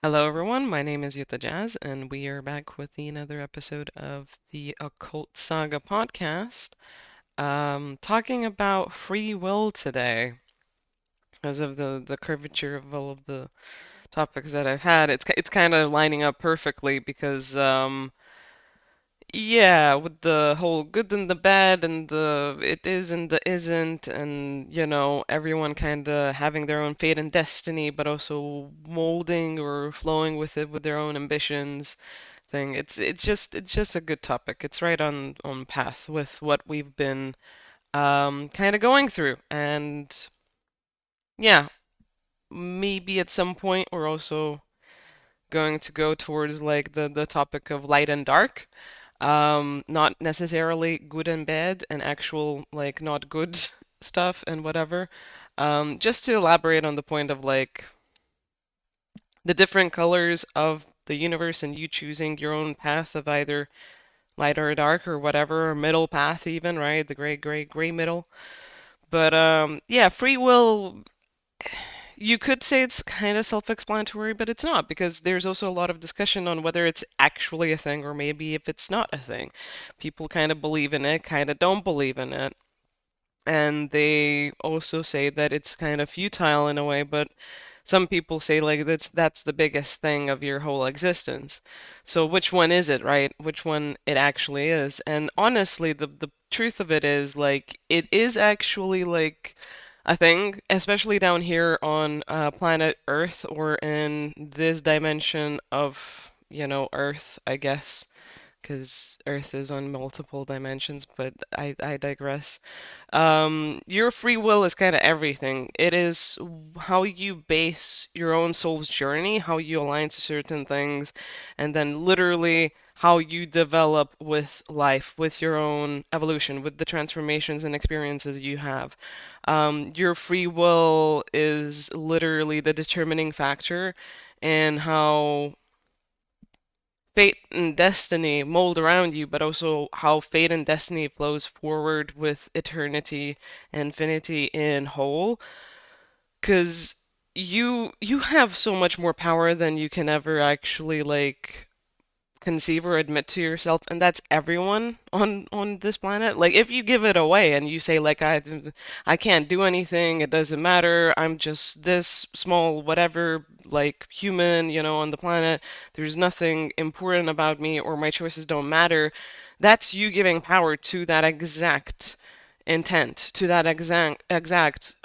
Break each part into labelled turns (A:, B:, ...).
A: Hello, everyone. My name is Yuta Jazz, and we are back with another episode of the Occult Saga podcast, talking about free will today. Because of the curvature of all of the topics that I've had, it's kind of lining up perfectly because yeah, with the whole good and the bad and the it is and the isn't, and everyone kind of having their own fate and destiny, but also molding or flowing with it with their own ambitions thing. It's just a good topic. It's right on path with what we've been kind of going through. And yeah, maybe at some point we're also going to go towards like the topic of light and dark. Not necessarily good and bad and actual like not good stuff and whatever. Just to elaborate on the point of like the different colors of the universe and you choosing your own path of either light or dark or whatever, or middle path even, right? The gray middle. But yeah, free will, you could say it's kind of self-explanatory, but it's not because there's also a lot of discussion on whether it's actually a thing or maybe if it's not a thing. People kind of believe in it, kind of don't believe in it. And they also say that it's kind of futile in a way, but some people say like that's the biggest thing of your whole existence. So which one is it, right? Which one it actually is? And honestly, the truth of it is like it is actually like a thing, especially down here on planet Earth or in this dimension of, Earth, I guess, because Earth is on multiple dimensions, but I digress. Your free will is kind of everything. It is how you base your own soul's journey, how you align to certain things, and then literally how you develop with life, with your own evolution, with the transformations and experiences you have. Your free will is literally the determining factor in how fate and destiny mold around you, but also how fate and destiny flows forward with eternity and infinity in whole. Because you have so much more power than you can ever actually like conceive or admit to yourself, and that's everyone on this planet. Like if you give it away and you say like I can't do anything, it doesn't matter, I'm just this small whatever like human, on the planet, there's nothing important about me or my choices don't matter, that's you giving power to that exact intent, to that exact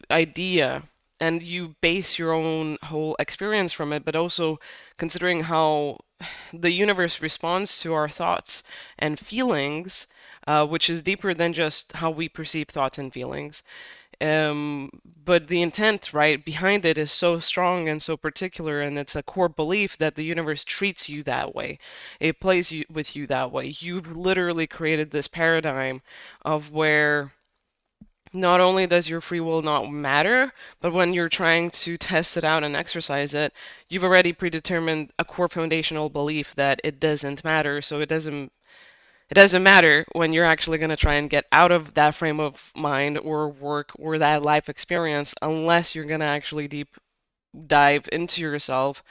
A: idea, and you base your own whole experience from it, but also considering how the universe responds to our thoughts and feelings, which is deeper than just how we perceive thoughts and feelings. But the intent, right, behind it is so strong and so particular, and it's a core belief that the universe treats you that way. It plays with you that way. You've literally created this paradigm of where not only does your free will not matter, but when you're trying to test it out and exercise it, you've already predetermined a core foundational belief that it doesn't matter. So it doesn't matter when you're actually going to try and get out of that frame of mind or work or that life experience unless you're going to actually deep dive into yourself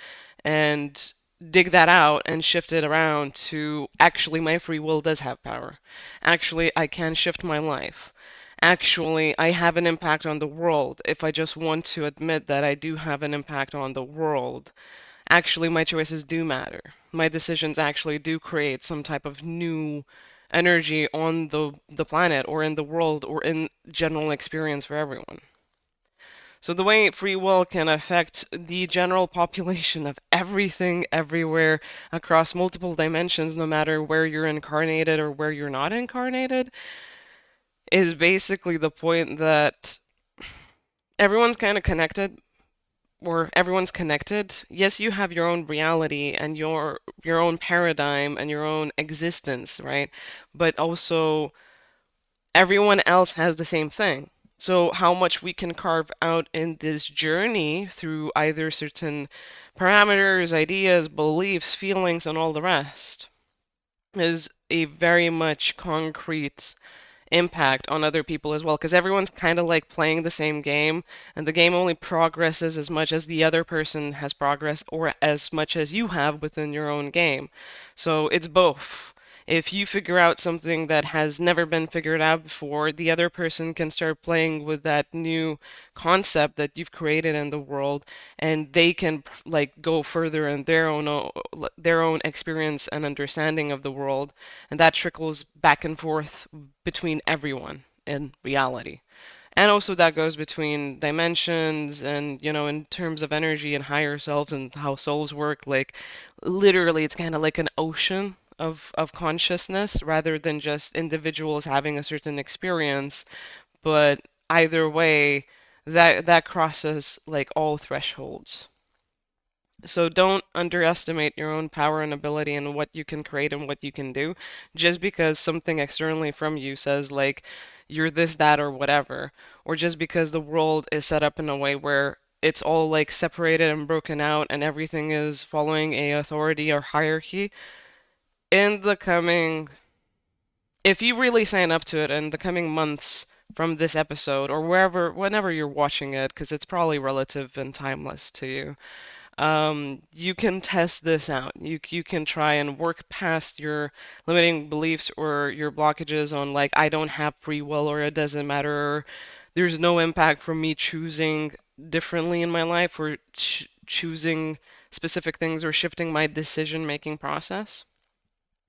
A: and dig that out and shift it around to actually my free will does have power. Actually, I can shift my life. Actually, I have an impact on the world if I just want to admit that I do have an impact on the world. Actually, my choices do matter. My decisions actually do create some type of new energy on the planet or in the world or in general experience for everyone. So the way free will can affect the general population of everything, everywhere, across multiple dimensions, no matter where you're incarnated or where you're not incarnated, is basically the point that everyone's kind of connected, or everyone's connected. Yes, you have your own reality and your own paradigm and your own existence, right? But also everyone else has the same thing. So, how much we can carve out in this journey through either certain parameters, ideas, beliefs, feelings, and all the rest is a very much concrete impact on other people as well, because everyone's kind of like playing the same game, and the game only progresses as much as the other person has progressed or as much as you have within your own game. So it's both. If you figure out something that has never been figured out before, the other person can start playing with that new concept that you've created in the world, and they can like go further in their own experience and understanding of the world, and that trickles back and forth between everyone in reality. And also that goes between dimensions and, in terms of energy and higher selves and how souls work, like literally it's kind of like an ocean of consciousness rather than just individuals having a certain experience, but either way, that crosses like all thresholds. So don't underestimate your own power and ability and what you can create and what you can do just because something externally from you says like you're this, that, or whatever, or just because the world is set up in a way where it's all like separated and broken out and everything is following a authority or hierarchy. In the coming, if you really sign up to it in the coming months from this episode or wherever, whenever you're watching it, because it's probably relative and timeless to you, you can test this out. You can try and work past your limiting beliefs or your blockages on like I don't have free will or it doesn't matter or there's no impact from me choosing differently in my life or choosing specific things or shifting my decision making process.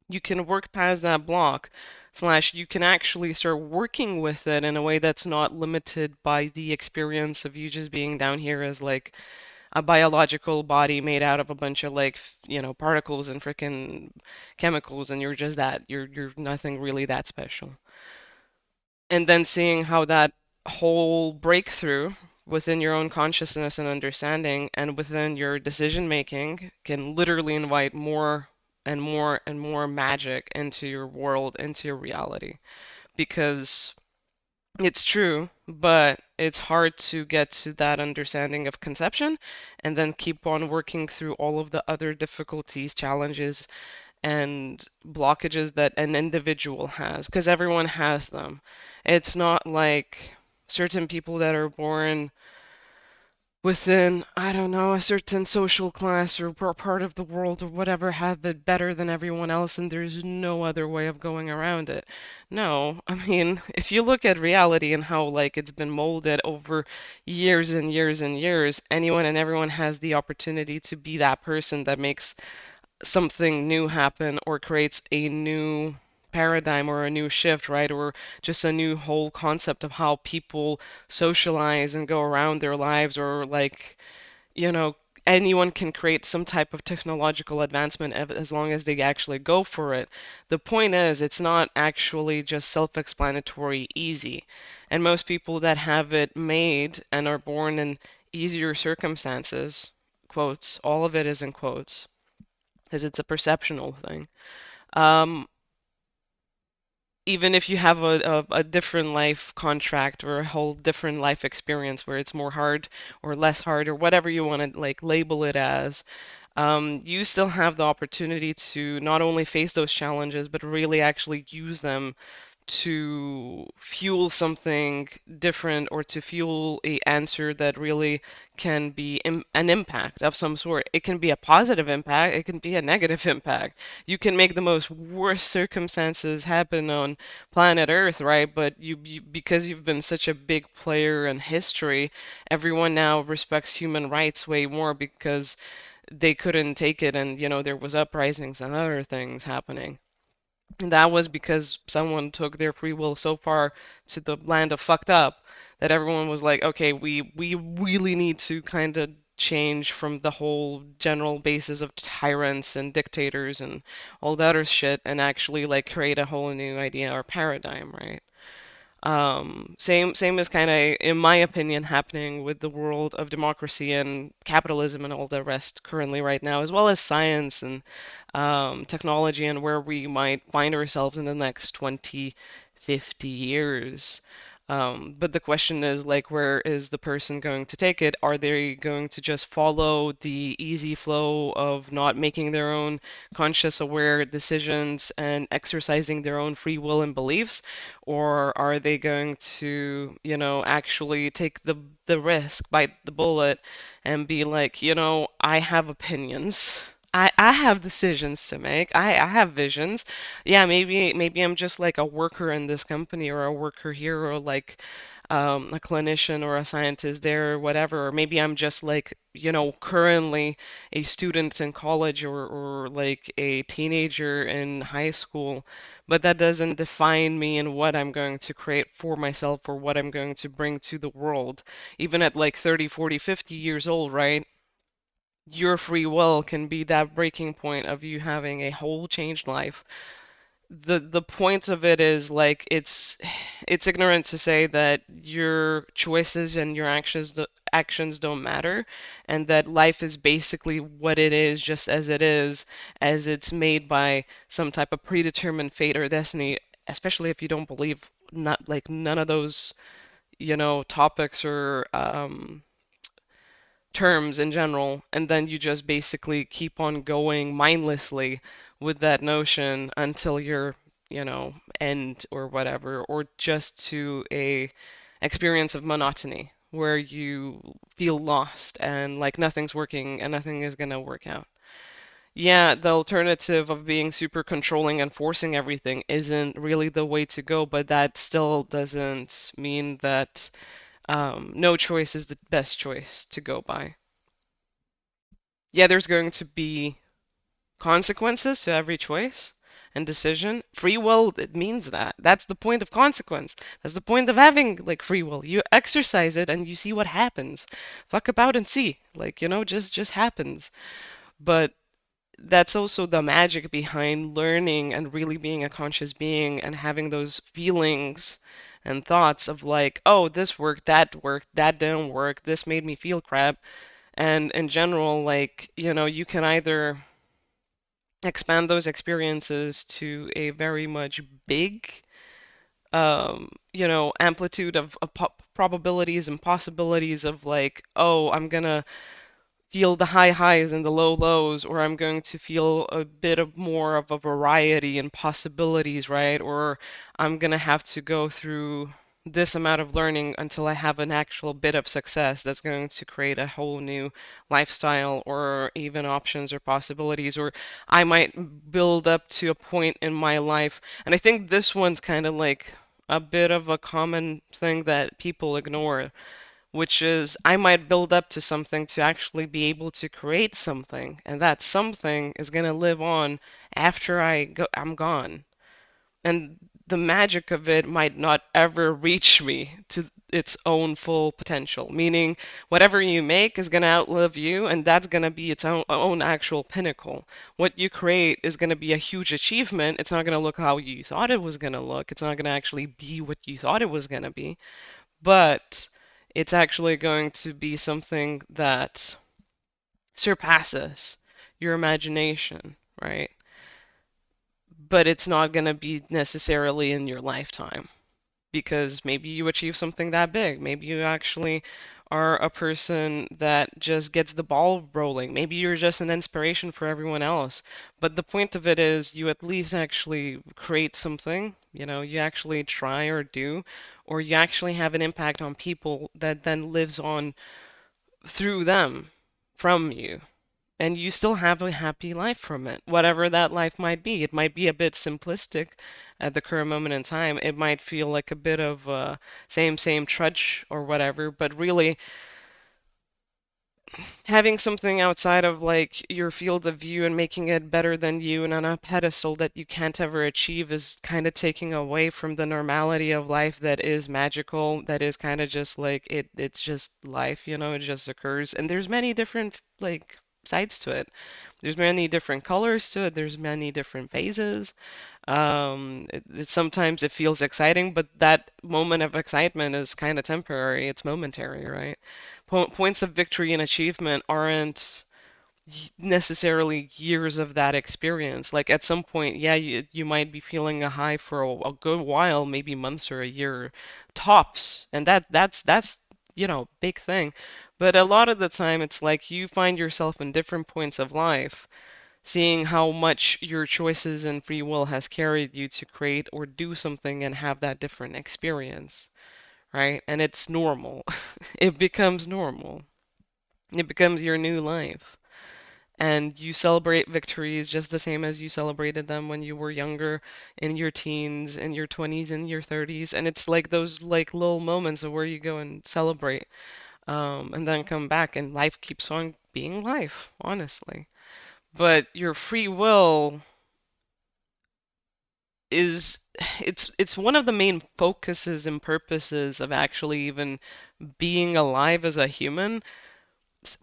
A: You can work past that block slash you can actually start working with it in a way that's not limited by the experience of you just being down here as like a biological body made out of a bunch of like particles and freaking chemicals and you're just that you're nothing really that special. And then seeing how that whole breakthrough within your own consciousness and understanding and within your decision making can literally invite more and more and more magic into your world, into your reality. Because it's true, but it's hard to get to that understanding of conception and then keep on working through all of the other difficulties, challenges, and blockages that an individual has, because everyone has them. It's not like certain people that are born within, I don't know, a certain social class or part of the world or whatever have it better than everyone else and there's no other way of going around it. No, I mean, if you look at reality and how like it's been molded over years and years and years, anyone and everyone has the opportunity to be that person that makes something new happen or creates a new paradigm or a new shift, right? Or just a new whole concept of how people socialize and go around their lives, or like, you know, anyone can create some type of technological advancement as long as they actually go for it. The point is, it's not actually just self-explanatory easy. And most people that have it made and are born in easier circumstances, quotes, all of it is in quotes, because it's a perceptional thing. Um, Even if you have a different life contract or a whole different life experience where it's more hard or less hard or whatever you want to like label it as, you still have the opportunity to not only face those challenges, but really actually use them to fuel something different or to fuel a answer that really can be an impact of some sort. It can be a positive impact, it can be a negative impact. You can make the most worst circumstances happen on planet Earth, right? But you because you've been such a big player in history, everyone now respects human rights way more because they couldn't take it and there was uprisings and other things happening. And that was because someone took their free will so far to the land of fucked up that everyone was like, okay, we really need to kind of change from the whole general basis of tyrants and dictators and all that other shit and actually like create a whole new idea or paradigm, right? Same as kind of, in my opinion, happening with the world of democracy and capitalism and all the rest currently right now, as well as science and technology and where we might find ourselves in the next 20, 50 years. But the question is like, where is the person going to take it? Are they going to just follow the easy flow of not making their own conscious, aware decisions and exercising their own free will and beliefs? Or are they going to, actually take the risk, bite the bullet, and be like, I have opinions. I have decisions to make. I have visions. Yeah, maybe I'm just like a worker in this company or a worker here or like a clinician or a scientist there or whatever. Or maybe I'm just like, currently a student in college or like a teenager in high school. But that doesn't define me and what I'm going to create for myself or what I'm going to bring to the world. Even at like 30, 40, 50 years old, right? Your free will can be that breaking point of you having a whole changed life. The point of it is like it's ignorant to say that your choices and your actions don't matter, and that life is basically what it is, just as it is, as it's made by some type of predetermined fate or destiny, especially if you don't believe not like none of those, topics or terms in general, and then you just basically keep on going mindlessly with that notion until you're, end or whatever, or just to a experience of monotony where you feel lost and like nothing's working and nothing is gonna work out. Yeah, the alternative of being super controlling and forcing everything isn't really the way to go, but that still doesn't mean that no choice is the best choice to go by. Yeah, there's going to be consequences to every choice and decision. Free will, it means that. That's the point of consequence. That's the point of having like free will. You exercise it and you see what happens. Fuck about and see. Like, just happens. But that's also the magic behind learning and really being a conscious being and having those feelings and thoughts of like, oh, this worked, that didn't work, this made me feel crap. And in general, like, you can either expand those experiences to a very much big, amplitude of probabilities and possibilities of like, oh, I'm gonna feel the high highs and the low lows, or I'm going to feel a bit of more of a variety and possibilities, right? Or I'm gonna have to go through this amount of learning until I have an actual bit of success that's going to create a whole new lifestyle or even options or possibilities. Or I might build up to a point in my life, and I think this one's kind of like a bit of a common thing that people ignore, which is I might build up to something to actually be able to create something, and that something is going to live on after I'm gone. And the magic of it might not ever reach me to its own full potential, meaning whatever you make is going to outlive you, and that's going to be its own actual pinnacle. What you create is going to be a huge achievement. It's not going to look how you thought it was going to look. It's not going to actually be what you thought it was going to be, but it's actually going to be something that surpasses your imagination, right? But it's not going to be necessarily in your lifetime because maybe you achieve something that big. Maybe you actually are a person that just gets the ball rolling. Maybe you're just an inspiration for everyone else. But the point of it is you at least actually create something, you actually try or do, or you actually have an impact on people that then lives on through them, from you, and you still have a happy life from it, whatever that life might be. It might be a bit simplistic at the current moment in time. It might feel like a bit of same trudge or whatever, but really having something outside of like your field of view and making it better than you and on a pedestal that you can't ever achieve is kind of taking away from the normality of life that is magical, that is kind of just like it's just life, it just occurs. And there's many different like sides to it. There's many different colors to it. There's many different phases. Sometimes it feels exciting, but that moment of excitement is kind of temporary. It's momentary, right? Points of victory and achievement aren't necessarily years of that experience. Like at some point, yeah, you might be feeling a high for a good while, maybe months or a year tops, and that's big thing. But a lot of the time, it's like you find yourself in different points of life, seeing how much your choices and free will has carried you to create or do something and have that different experience, right? And it's normal. It becomes normal. It becomes your new life. And you celebrate victories just the same as you celebrated them when you were younger, in your teens, in your 20s, in your 30s. And it's like those like little moments of where you go and celebrate, and then come back, and life keeps on being life, honestly. But your free will is it's one of the main focuses and purposes of actually even being alive as a human.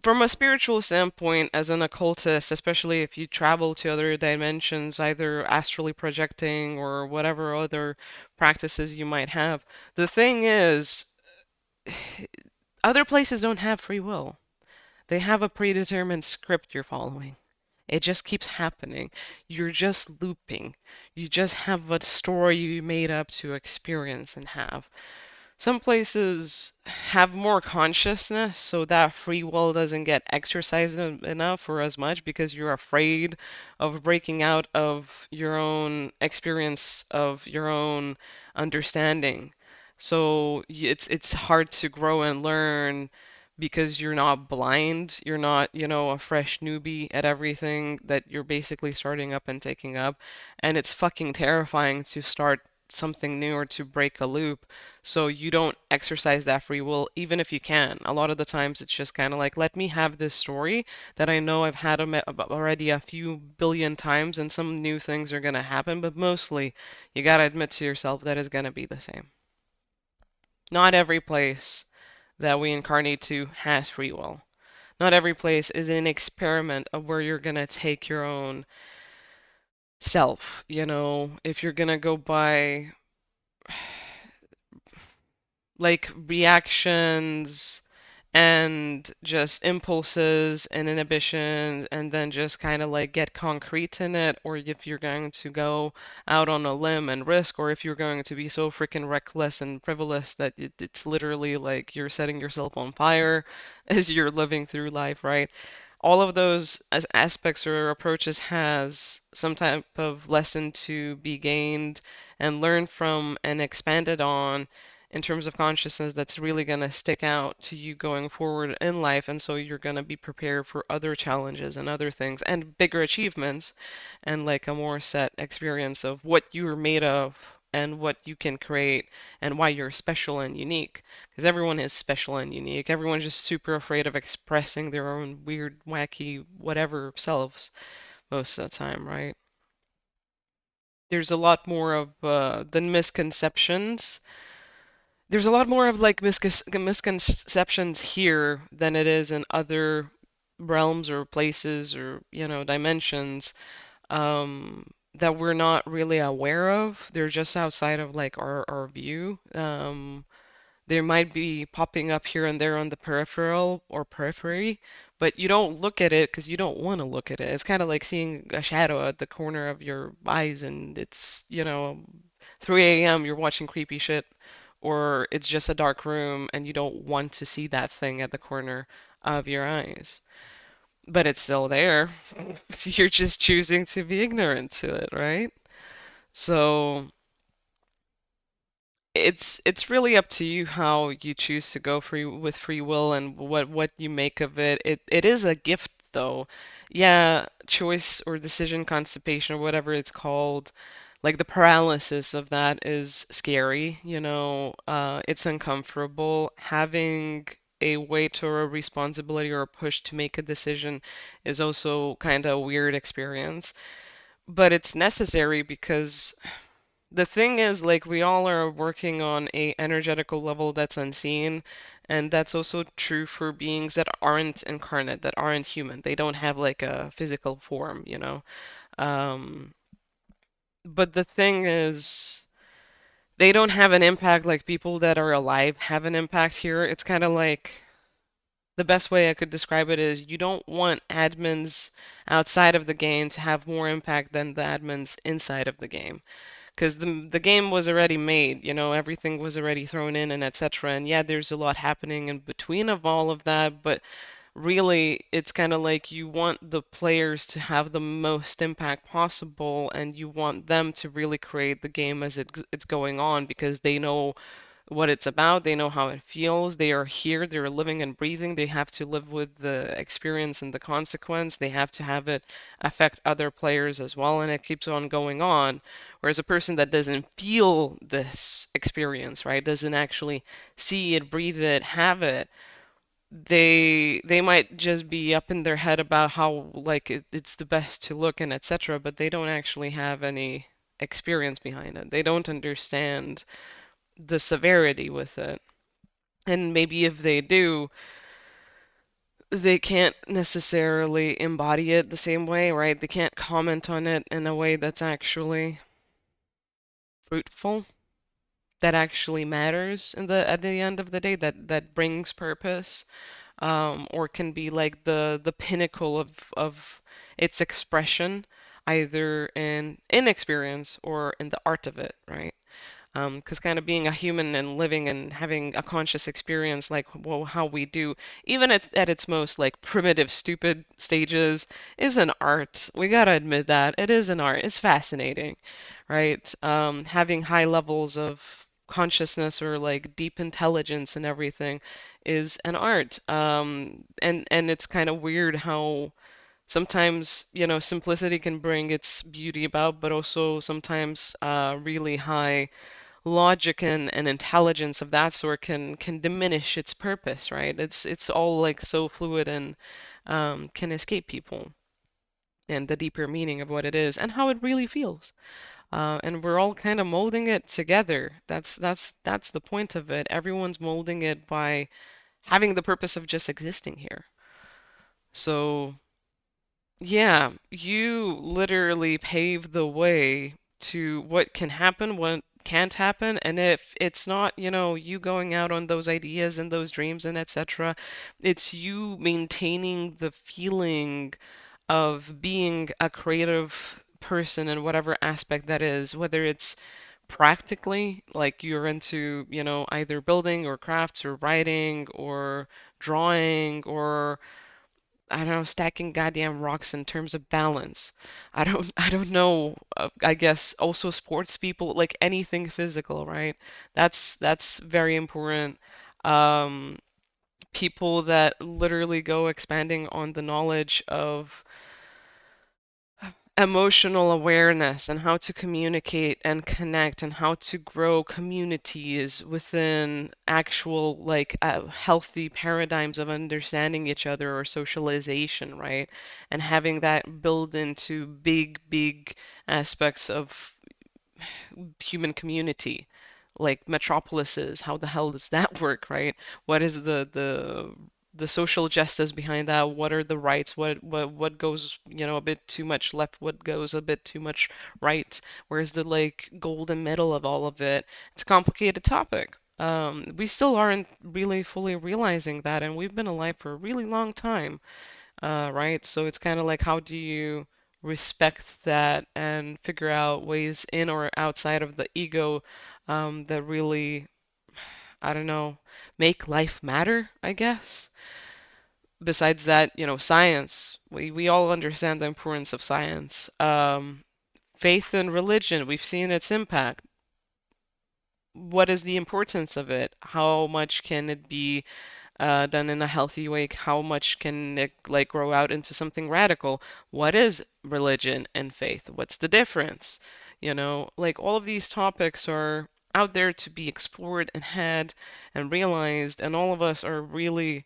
A: From a spiritual standpoint, as an occultist, especially if you travel to other dimensions, either astrally projecting or whatever other practices you might have, the thing is, other places don't have free will. They have a predetermined script you're following. It just keeps happening. You're just looping. You just have a story you made up to experience and have. Some places have more consciousness, so that free will doesn't get exercised enough or as much because you're afraid of breaking out of your own experience, of your own understanding. So it's hard to grow and learn because you're not blind, you're not, a fresh newbie at everything that you're basically starting up and taking up, and it's fucking terrifying to start something new or to break a loop, so you don't exercise that free will, even if you can. A lot of the times it's just kind of like, let me have this story that I know I've had already a few billion times, and some new things are going to happen, but mostly you got to admit to yourself that it's going to be the same. Not every place that we incarnate to has free will. Not every place is an experiment of where you're going to take your own self. If you're going to go by like reactions and just impulses and inhibitions, and then just kind of like get concrete in it, or if you're going to go out on a limb and risk, or if you're going to be so freaking reckless and frivolous that it's literally like you're setting yourself on fire as you're living through life, right? All of those aspects or approaches has some type of lesson to be gained and learned from and expanded on in terms of consciousness that's really going to stick out to you going forward in life. And so you're going to be prepared for other challenges and other things and bigger achievements, and like a more set experience of what you're made of and what you can create and why you're special and unique. Because everyone is special and unique. Everyone's just super afraid of expressing their own weird, wacky, whatever selves most of the time, right? There's a lot more of than misconceptions. There's a lot more of like misconceptions here than it is in other realms or places or, dimensions, that we're not really aware of. They're just outside of like our view. They might be popping up here and there on the peripheral or periphery, but you don't look at it because you don't want to look at it. It's kind of like seeing a shadow at the corner of your eyes, and it's, 3 a.m., you're watching creepy shit, or it's just a dark room and you don't want to see that thing at the corner of your eyes. But it's still there. You're just choosing to be ignorant to it, right? So it's really up to you how you choose to go free with free will and what you make of it. It is a gift though. Yeah, choice or decision constipation or whatever it's called, like the paralysis of that is scary, it's uncomfortable. Having a weight or a responsibility or a push to make a decision is also kind of a weird experience, but it's necessary because the thing is, like, we all are working on a energetical level that's unseen, and that's also true for beings that aren't incarnate, that aren't human. They don't have like a physical form. Um, but the thing is, they don't have an impact like people that are alive have an impact here. It's kind of like the best way I could describe it is you don't want admins outside of the game to have more impact than the admins inside of the game. Because the game was already made, everything was already thrown in and etc. And yeah, there's a lot happening in between of all of that, but really it's kind of like you want the players to have the most impact possible and you want them to really create the game as it's going on because they know what it's about, they know how it feels, they are here, they're living and breathing, they have to live with the experience and the consequence, they have to have it affect other players as well, and it keeps on going on. Whereas a person that doesn't feel this experience, right, doesn't actually see it, breathe it, have it, they might just be up in their head about how like it's the best to look and etc., but they don't actually have any experience behind it. They don't understand the severity with it. And maybe if they do, they can't necessarily embody it the same way, right? They can't comment on it in a way that's actually fruitful, that actually matters in the at the end of the day, that brings purpose, or can be like the pinnacle of its expression, either in experience or in the art of it, right? Because kind of being a human and living and having a conscious experience, like well, how we do, even at its most like primitive, stupid stages, is an art. We gotta admit that it is an art. It's fascinating, right? Having high levels of consciousness or like deep intelligence and everything is an art. And it's kind of weird how sometimes, simplicity can bring its beauty about, but also sometimes really high logic and intelligence of that sort can diminish its purpose, right? It's all like so fluid and can escape people and the deeper meaning of what it is and how it really feels. And we're all kind of molding it together. That's the point of it. Everyone's molding it by having the purpose of just existing here. So yeah, you literally pave the way to what can happen, what can't happen, and if it's not, you going out on those ideas and those dreams and etc., it's you maintaining the feeling of being a creative person in whatever aspect that is, whether it's practically, like you're into, either building or crafts or writing or drawing or I don't know, stacking goddamn rocks in terms of balance. I don't know. I guess also sports people, like anything physical, right? That's very important. Um, People that literally go expanding on the knowledge of emotional awareness and how to communicate and connect and how to grow communities within actual like healthy paradigms of understanding each other or socialization, right? And having that build into big aspects of human community, like metropolises. How the hell does that work, right? What is the social justice behind that? What are the rights? What goes, a bit too much left? What goes a bit too much right? Where's the like golden middle of all of it? It's a complicated topic. We still aren't really fully realizing that, and we've been alive for a really long time, right? So it's kind of like how do you respect that and figure out ways in or outside of the ego that really, I don't know, make life matter, I guess. Besides that, science, we all understand the importance of science. Faith and religion, we've seen its impact. What is the importance of it? How much can it be done in a healthy way? How much can it like grow out into something radical? What is religion and faith? What's the difference? Like all of these topics are out there to be explored and had and realized, and all of us are really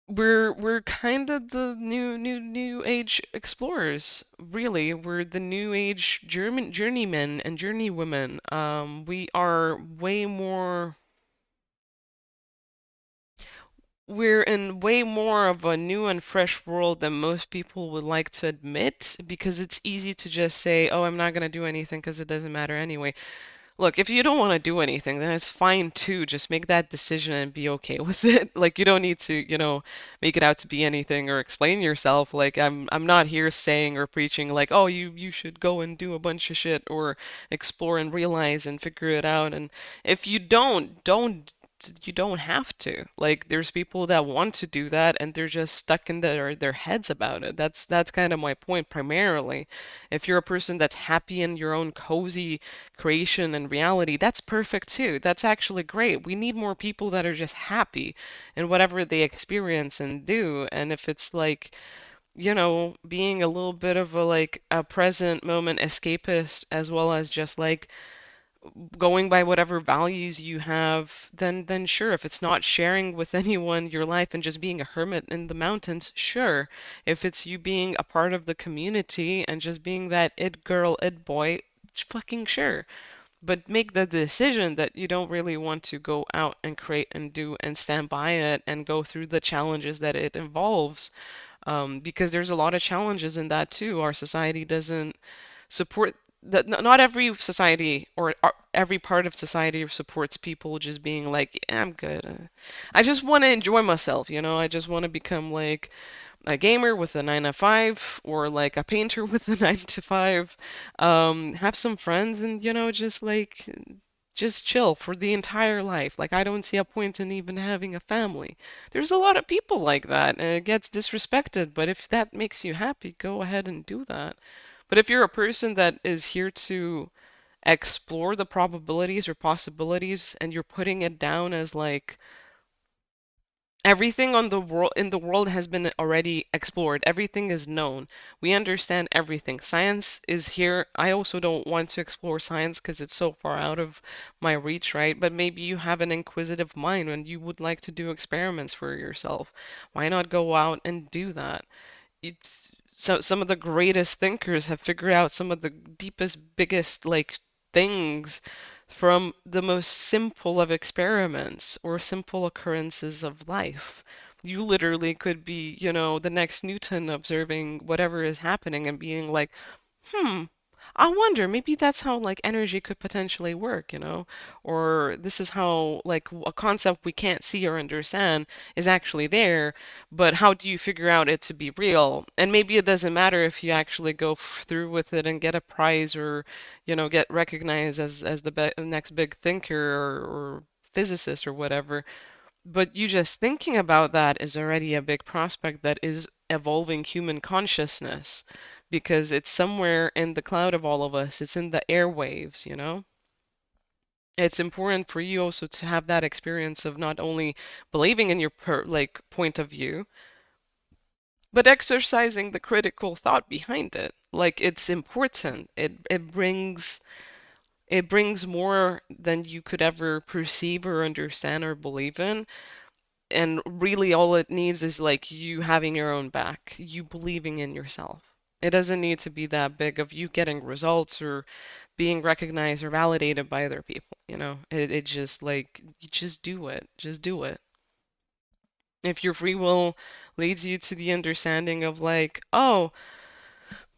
A: we're kind of the new age explorers. Really, we're the new age journeymen and journeywomen. We are way more we're in way more of a new and fresh world than most people would like to admit because it's easy to just say, oh, I'm not going to do anything because it doesn't matter anyway. Look, if you don't want to do anything, then it's fine too. Just make that decision and be okay with it. Like you don't need to, make it out to be anything or explain yourself. Like I'm not here saying or preaching like, oh, you should go and do a bunch of shit or explore and realize and figure it out. And if you don't you don't have to. Like there's people that want to do that and they're just stuck in their heads about it. That's kind of my point primarily. If you're a person that's happy in your own cozy creation and reality, that's perfect too. That's actually great. We need more people that are just happy in whatever they experience and do. And if it's like, being a little bit of a like a present moment escapist as well as just like going by whatever values you have, then sure. If it's not sharing with anyone your life and just being a hermit in the mountains, sure. If it's you being a part of the community and just being that it girl, it boy, fucking sure. But make the decision that you don't really want to go out and create and do and stand by it and go through the challenges that it involves. Because there's a lot of challenges in that too. Our society doesn't support that. Not every society or every part of society supports people just being like, "Yeah, I'm good. I just want to enjoy myself, I just want to become like a gamer with a 9 to 5 or like a painter with a 9 to 5, have some friends and just like just chill for the entire life. Like I don't see a point in even having a family. There's a lot of people like that and it gets disrespected, but if that makes you happy, go ahead and do that. But if you're a person that is here to explore the probabilities or possibilities and you're putting it down as like everything on the world in the world has been already explored. Everything is known. We understand everything. Science is here. I also don't want to explore science because it's so far out of my reach, right? But maybe you have an inquisitive mind and you would like to do experiments for yourself. Why not go out and do that? So some of the greatest thinkers have figured out some of the deepest, biggest like things from the most simple of experiments or simple occurrences of life. You literally could be, the next Newton observing whatever is happening and being like, hmm, I wonder, maybe that's how like energy could potentially work, or this is how like a concept we can't see or understand is actually there, but how do you figure out it to be real? And maybe it doesn't matter if you actually go through with it and get a prize or, get recognized as the next big thinker or physicist or whatever. But you just thinking about that is already a big prospect that is evolving human consciousness because it's somewhere in the cloud of all of us. It's in the airwaves. It's important for you also to have that experience of not only believing in your like point of view, but exercising the critical thought behind it. Like it's important. It brings more than you could ever perceive or understand or believe in. And really, all it needs is like you having your own back, you believing in yourself. It doesn't need to be that big of you getting results or being recognized or validated by other people. It just like, you just do it. Just do it. If your free will leads you to the understanding of like, oh,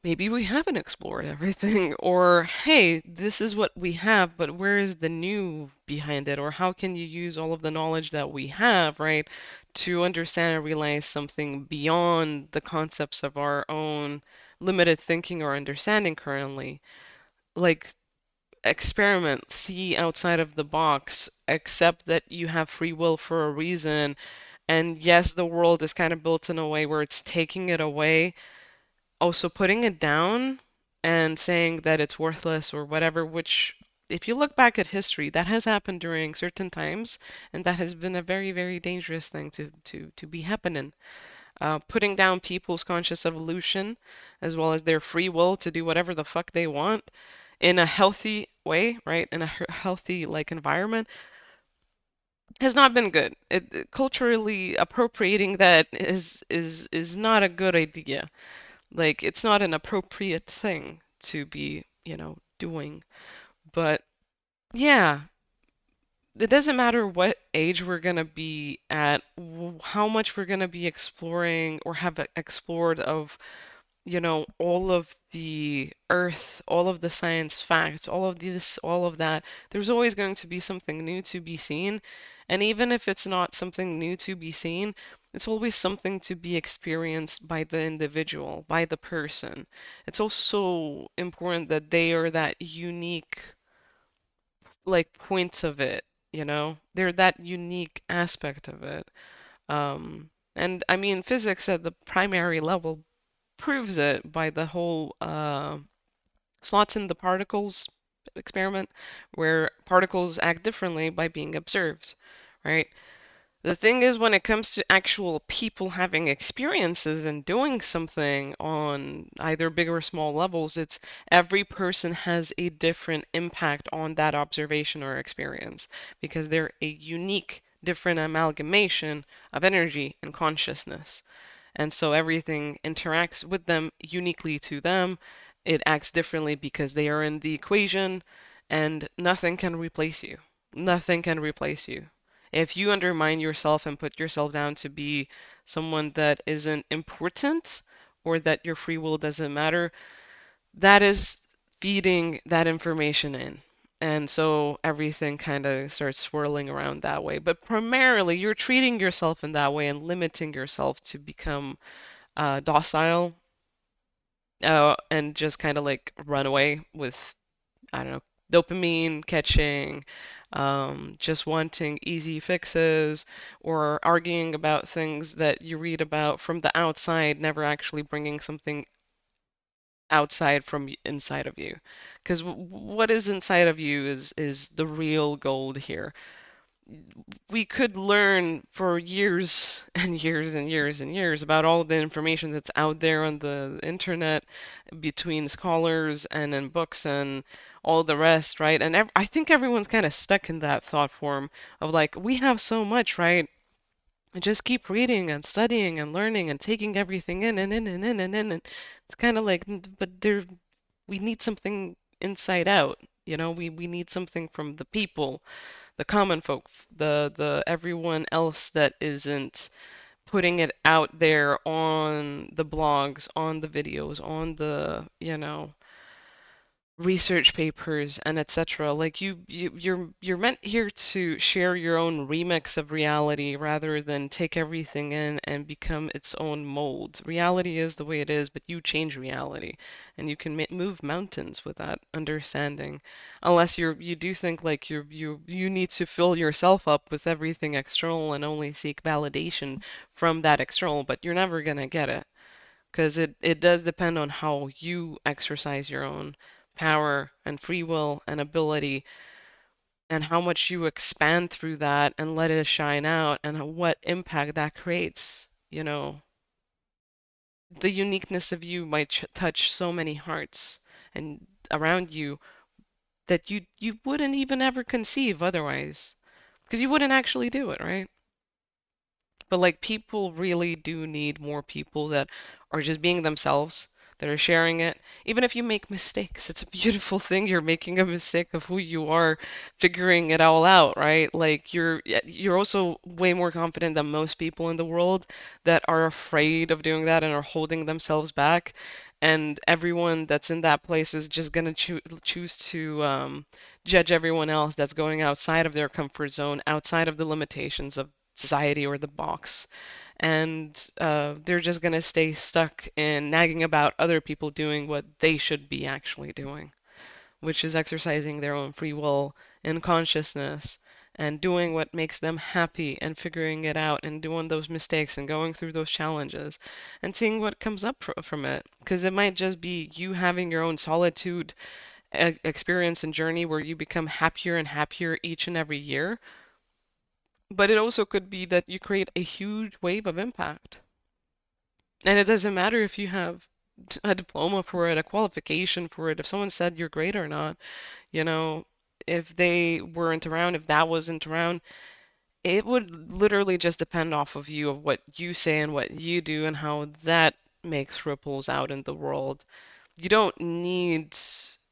A: maybe we haven't explored everything, or hey, this is what we have, but where is the new behind it? Or how can you use all of the knowledge that we have, right, to understand and realize something beyond the concepts of our own limited thinking or understanding currently? Like, experiment, see outside of the box, accept that you have free will for a reason. And yes, the world is kind of built in a way where it's taking it away, also putting it down and saying that it's worthless or whatever, which if you look back at history, that has happened during certain times, and that has been a very, very dangerous thing to be happening. Putting down people's conscious evolution as well as their free will to do whatever the fuck they want in a healthy way, right? In a healthy like environment has not been good. Culturally appropriating that is not a good idea. Like, it's not an appropriate thing to be, doing. But yeah, it doesn't matter what age we're gonna be at, how much we're gonna be exploring or have explored of all of the earth, all of the science facts, all of this, all of that, there's always going to be something new to be seen. And even if it's not something new to be seen, it's always something to be experienced by the individual, by the person. It's also important that they are that unique, like, point of it, They're that unique aspect of it. And I mean, physics at the primary level proves it by the whole slots in the particles experiment, where particles act differently by being observed, right? The thing is, when it comes to actual people having experiences and doing something on either big or small levels, it's every person has a different impact on that observation or experience because they're a unique, different amalgamation of energy and consciousness. And so everything interacts with them uniquely to them. It acts differently because they are in the equation, and nothing can replace you. Nothing can replace you. If you undermine yourself and put yourself down to be someone that isn't important or that your free will doesn't matter, that is feeding that information in. And so everything kind of starts swirling around that way. But primarily, you're treating yourself in that way and limiting yourself to become docile and just kind of like run away with, I don't know, dopamine catching, just wanting easy fixes, or arguing about things that you read about from the outside, never actually bringing something outside from inside of you. Because what is inside of you is the real gold here. We could learn for years and years and years and years about all the information that's out there on the internet between scholars and in books and all the rest, right? And I think everyone's kind of stuck in that thought form of like, we have so much, right? And just keep reading and studying and learning and taking everything in and in and in and in. And it's kind of like, but we need something inside out. We need something from the people, the common folk, the everyone else that isn't putting it out there on the blogs, on the videos, on the, research papers and etc. Like you're meant here to share your own remix of reality rather than take everything in and become its own mold. Reality is the way it is, but you change reality, and you can move mountains with that understanding. Unless you do think like you need to fill yourself up with everything external and only seek validation from that external, but you're never gonna get it because it does depend on how you exercise your own power and free will and ability and how much you expand through that and let it shine out and what impact that creates. The uniqueness of you might touch so many hearts and around you that you wouldn't even ever conceive otherwise because you wouldn't actually do it, right? But like people really do need more people that are just being themselves, that are sharing it. Even if you make mistakes, it's a beautiful thing. You're making a mistake of who you are, figuring it all out, right? Like you're also way more confident than most people in the world that are afraid of doing that and are holding themselves back. And everyone that's in that place is just gonna choose to judge everyone else that's going outside of their comfort zone, outside of the limitations of society or the box. And they're just going to stay stuck in nagging about other people doing what they should be actually doing, which is exercising their own free will and consciousness and doing what makes them happy and figuring it out and doing those mistakes and going through those challenges and seeing what comes up from it. Because it might just be you having your own solitude experience and journey where you become happier and happier each and every year, but it also could be that you create a huge wave of impact. And it doesn't matter if you have a diploma for it, a qualification for it, if someone said you're great or not, you know, if they weren't around, if that wasn't around, it would literally just depend off of you, of what you say and what you do, and how that makes ripples out in the world. You don't need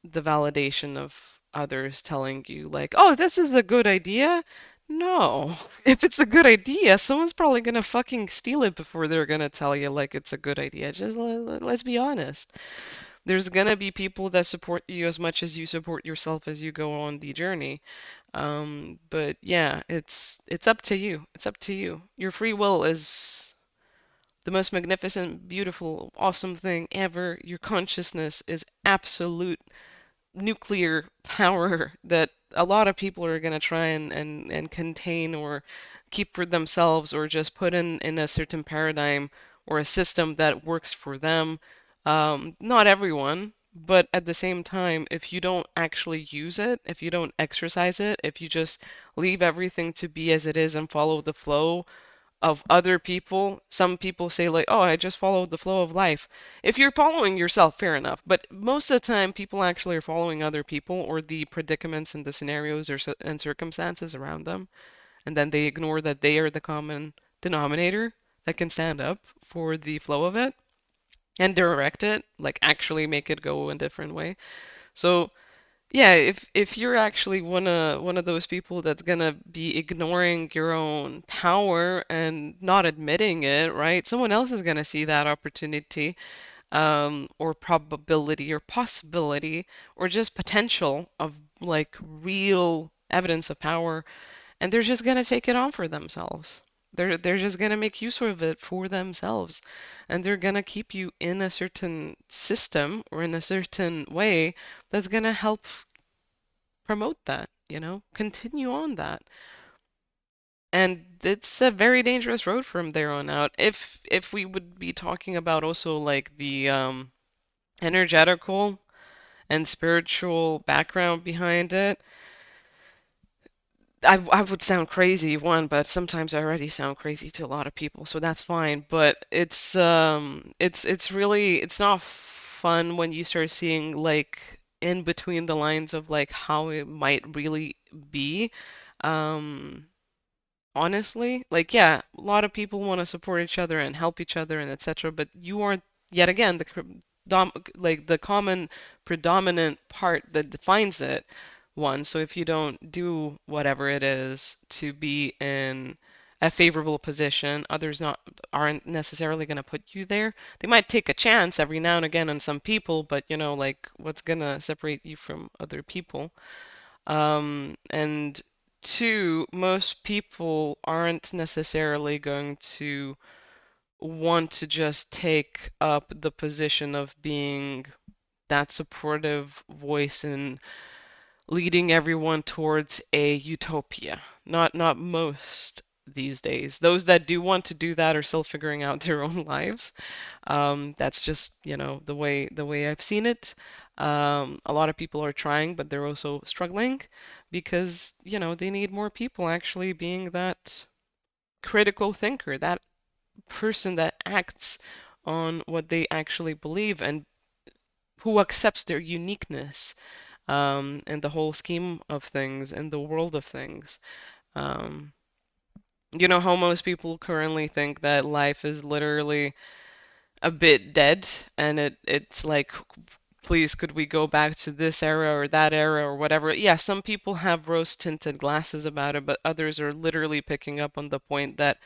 A: the validation of others telling you, like, oh, this is a good idea. No. If it's a good idea, someone's probably gonna fucking steal it before they're gonna tell you like it's a good idea. Just let's be honest. There's gonna be people that support you as much as you support yourself as you go on the journey. But yeah, it's up to you. It's up to you. Your free will is the most magnificent, beautiful, awesome thing ever. Your consciousness is absolute nuclear power that a lot of people are going to try and contain or keep for themselves or just put in a certain paradigm or a system that works for them. Not everyone, but at the same time, if you don't actually use it, if you don't exercise it, if you just leave everything to be as it is and follow the flow, of other people. Some people say like, "Oh, I just followed the flow of life." If you're following yourself, fair enough. But most of the time, people actually are following other people or the predicaments and the scenarios or and circumstances around them, and then they ignore that they are the common denominator that can stand up for the flow of it and direct it, like actually make it go a different way. So yeah, if you're actually one of those people that's gonna be ignoring your own power and not admitting it, right? Someone else is gonna see that opportunity, or probability, or possibility, or just potential of like real evidence of power, and they're just gonna take it on for themselves. They're just gonna make use of it for themselves, and they're gonna keep you in a certain system or in a certain way that's gonna help promote that, continue on that. And it's a very dangerous road from there on out. If we would be talking about also like the energetical and spiritual background behind it, I would sound crazy, one, but sometimes I already sound crazy to a lot of people, so that's fine. But it's really it's not fun when you start seeing like in between the lines of like how it might really be. Um, Honestly, like yeah, a lot of people want to support each other and help each other and etc. But you aren't yet again like the common predominant part that defines it. One, so if you don't do whatever it is to be in a favorable position, others not aren't necessarily going to put you there. They might take a chance every now and again on some people, but like what's gonna separate you from other people? And two, most people aren't necessarily going to want to just take up the position of being that supportive voice and leading everyone towards a utopia. Not most these days. Those that do want to do that are still figuring out their own lives. That's just, the way I've seen it. A lot of people are trying, but they're also struggling because, they need more people actually being that critical thinker, that person that acts on what they actually believe and who accepts their uniqueness, in the whole scheme of things, in the world of things. Um, you know how most people currently think that life is literally a bit dead and it's like please could we go back to this era or that era or whatever. Yeah, some people have rose tinted glasses about it, but others are literally picking up on the point that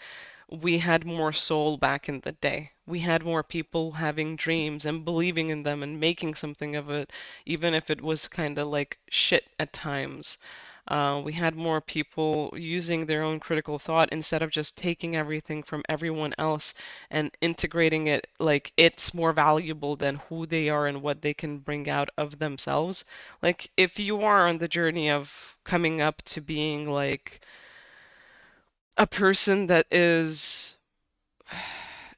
A: we had more soul back in the day. We had more people having dreams and believing in them and making something of it, even if it was kind of like shit at times. We had more people using their own critical thought instead of just taking everything from everyone else and integrating it like it's more valuable than who they are and what they can bring out of themselves. Like, if you are on the journey of coming up to being like a person that is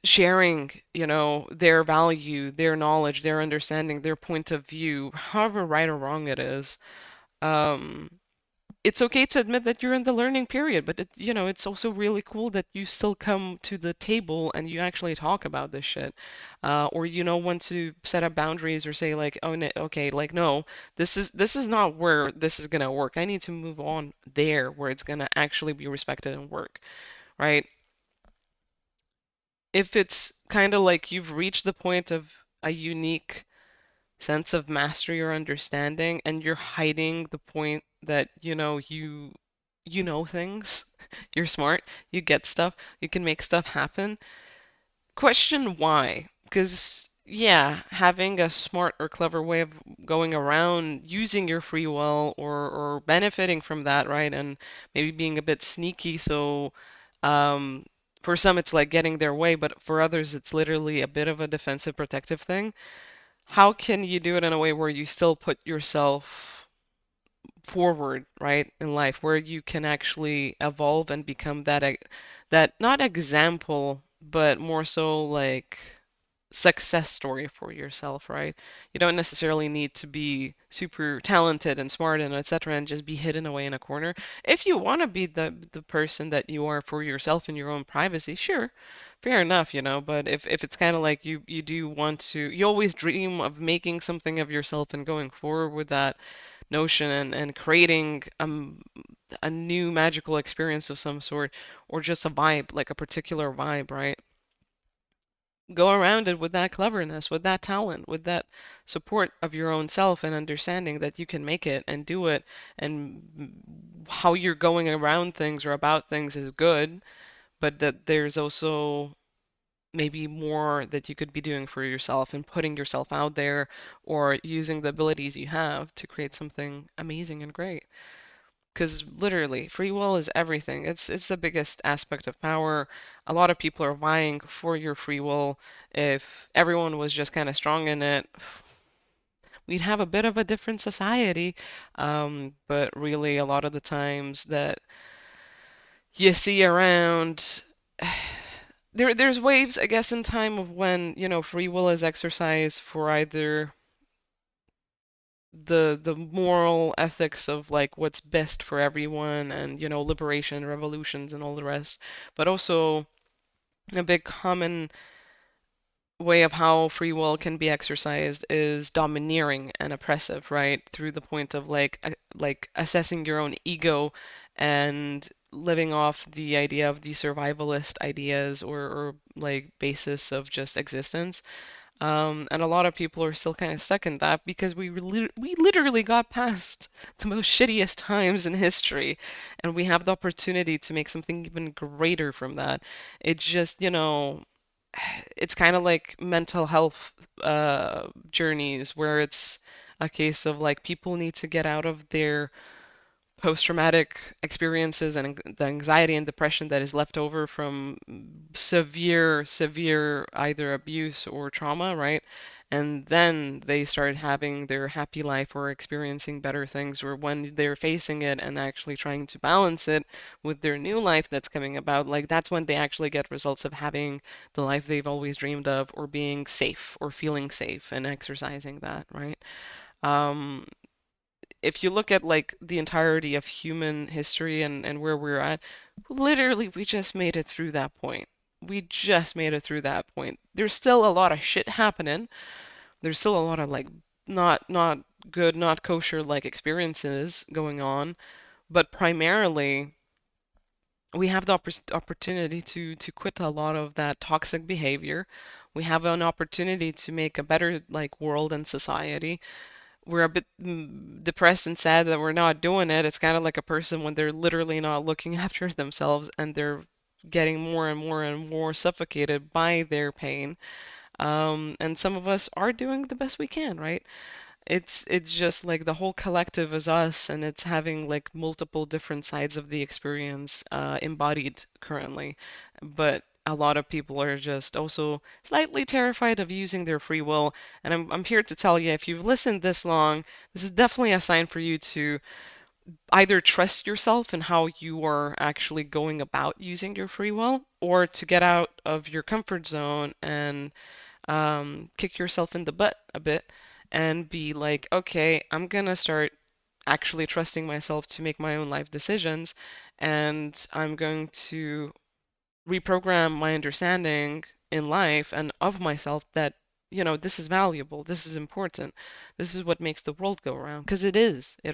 A: sharing, their value, their knowledge, their understanding, their point of view, however right or wrong it is, um, it's okay to admit that you're in the learning period, but it's also really cool that you still come to the table and you actually talk about this shit, or want to set up boundaries or say like, oh, no, okay, like no, this is not where this is gonna work. I need to move on there where it's gonna actually be respected and work, right? If it's kind of like you've reached the point of a unique sense of mastery or understanding and you're hiding the point that you you know things, you're smart, you get stuff, you can make stuff happen. Question why? Because, yeah, having a smart or clever way of going around using your free will or benefiting from that, right? And maybe being a bit sneaky. So, um, for some, it's like getting their way, but for others, it's literally a bit of a defensive, protective thing. How can you do it in a way where you still put yourself forward, right, in life, where you can actually evolve and become that not example, but more so like success story for yourself, right? You don't necessarily need to be super talented and smart and etc. and just be hidden away in a corner. If you want to be the person that you are for yourself in your own privacy, sure, fair enough, But if it's kind of like you do want to, you always dream of making something of yourself and going forward with that notion and creating a new magical experience of some sort or just a vibe, like a particular vibe, right? Go around it with that cleverness, with that talent, with that support of your own self and understanding that you can make it and do it and how you're going around things or about things is good, but that there's also maybe more that you could be doing for yourself and putting yourself out there or using the abilities you have to create something amazing and great. Because literally, free will is everything. It's the biggest aspect of power. A lot of people are vying for your free will. If everyone was just kind of strong in it, we'd have a bit of a different society. But really, a lot of the times that you see around, there's waves, I guess, in time of when, free will is exercised for either the moral ethics of like what's best for everyone and liberation revolutions and all the rest, but also a big common way of how free will can be exercised is domineering and oppressive, right, through the point of like assessing your own ego and living off the idea of the survivalist ideas or like basis of just existence. And a lot of people are still kind of stuck in that because we literally got past the most shittiest times in history, and we have the opportunity to make something even greater from that. It's just, it's kind of like mental health journeys where it's a case of like people need to get out of their post-traumatic experiences and the anxiety and depression that is left over from severe either abuse or trauma, right? And then they start having their happy life or experiencing better things, or when they're facing it and actually trying to balance it with their new life that's coming about, like that's when they actually get results of having the life they've always dreamed of, or being safe, or feeling safe and exercising that, right? Um, if you look at like the entirety of human history and where we're at, literally we just made it through that point. We just made it through that point. There's still a lot of shit happening. There's still a lot of like not good, not kosher like experiences going on, but primarily we have the opportunity to quit a lot of that toxic behavior. We have an opportunity to make a better like world and society. We're a bit depressed and sad that we're not doing it. It's kind of like a person when they're literally not looking after themselves and they're getting more and more and more suffocated by their pain. And some of us are doing the best we can, right? It's just like the whole collective is us, and it's having like multiple different sides of the experience embodied currently. But a lot of people are just also slightly terrified of using their free will. And I'm here to tell you, if you've listened this long, this is definitely a sign for you to either trust yourself and how you are actually going about using your free will, or to get out of your comfort zone and kick yourself in the butt a bit and be like, okay, I'm gonna start actually trusting myself to make my own life decisions, and I'm going to reprogram my understanding in life and of myself that, this is valuable, this is important, this is what makes the world go around, because it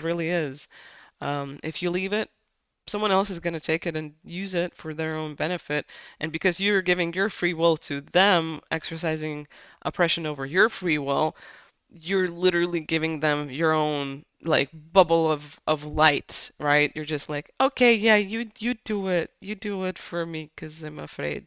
A: really is. If you leave it, someone else is going to take it and use it for their own benefit. And because you're giving your free will to them, exercising oppression over your free will, you're literally giving them your own like bubble of light, right? You're just like, okay, yeah, you do it. You do it for me 'cause I'm afraid.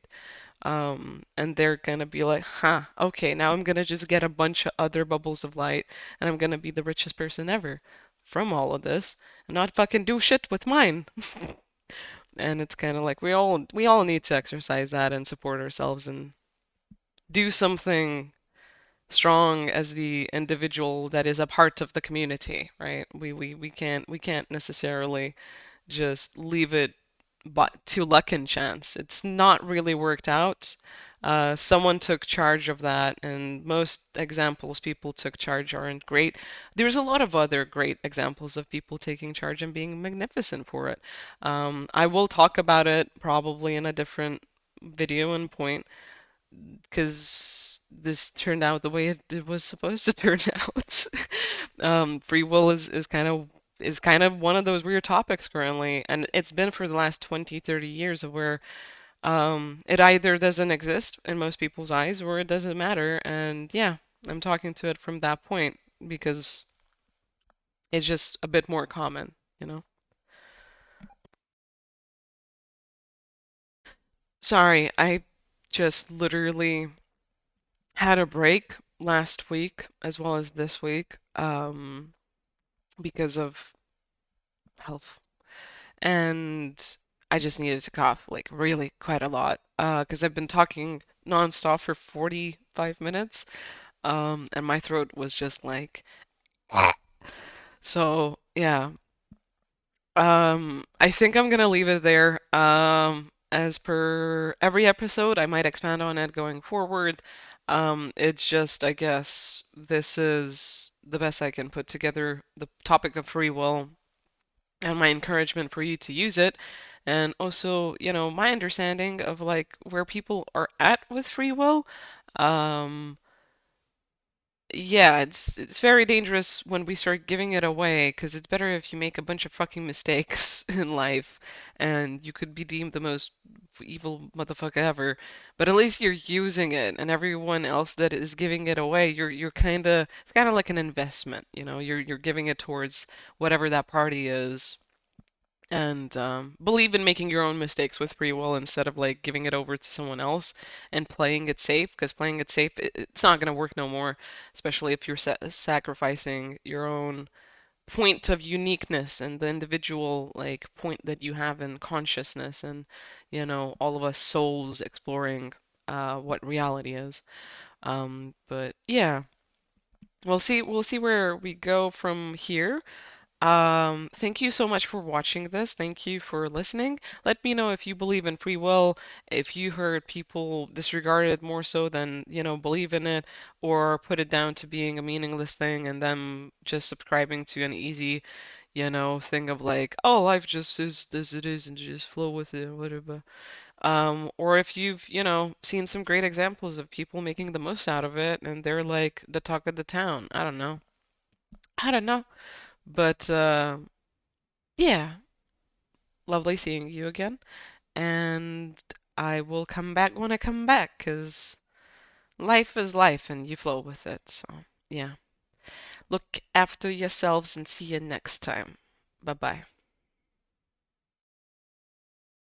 A: And they're gonna be like, huh, okay, now I'm gonna just get a bunch of other bubbles of light and I'm gonna be the richest person ever from all of this and not fucking do shit with mine. And it's kind of like we all need to exercise that and support ourselves and do something strong as the individual that is a part of the community, right? We can't necessarily just leave it but to luck and chance. It's not really worked out. Someone took charge of that, and most examples people took charge aren't great. There's a lot of other great examples of people taking charge and being magnificent for it. I will talk about it probably in a different video and point because this turned out the way it was supposed to turn out. Free will is kind of one of those weird topics currently, and it's been for the last 20, 30 years of where it either doesn't exist in most people's eyes or it doesn't matter. And yeah, I'm talking to it from that point because it's just a bit more common, you know? Sorry, I just literally had a break last week as well as this week because of health. And I just needed to cough like really quite a lot because I've been talking nonstop for 45 minutes and my throat was just like so yeah. I think I'm gonna leave it there. As per every episode, I might expand on it going forward. It's just, I guess, this is the best I can put together the topic of free will and my encouragement for you to use it, and also, my understanding of like where people are at with free will. Um, yeah, it's very dangerous when we start giving it away because it's better if you make a bunch of fucking mistakes in life and you could be deemed the most evil motherfucker ever, but at least you're using it and everyone else that is giving it away, you're kind of it's kind of like an investment, you're giving it towards whatever that party is. And believe in making your own mistakes with free will instead of like giving it over to someone else and playing it safe, because playing it safe, it's not going to work no more, especially if you're sacrificing your own point of uniqueness and the individual like point that you have in consciousness and all of us souls exploring what reality is. But yeah, we'll see where we go from here. Thank you so much for watching this. Thank you for listening. Let me know if you believe in free will, if you heard people disregard it more so than, believe in it, or put it down to being a meaningless thing and them just subscribing to an easy, thing of like, oh, life just is as it is and just flow with it, whatever. Or if you've, seen some great examples of people making the most out of it and they're like the talk of the town. I don't know. I don't know. But yeah, lovely seeing you again. And I will come back when I come back, 'cause life is life and you flow with it. So, yeah. Look after yourselves and see you next time. Bye bye.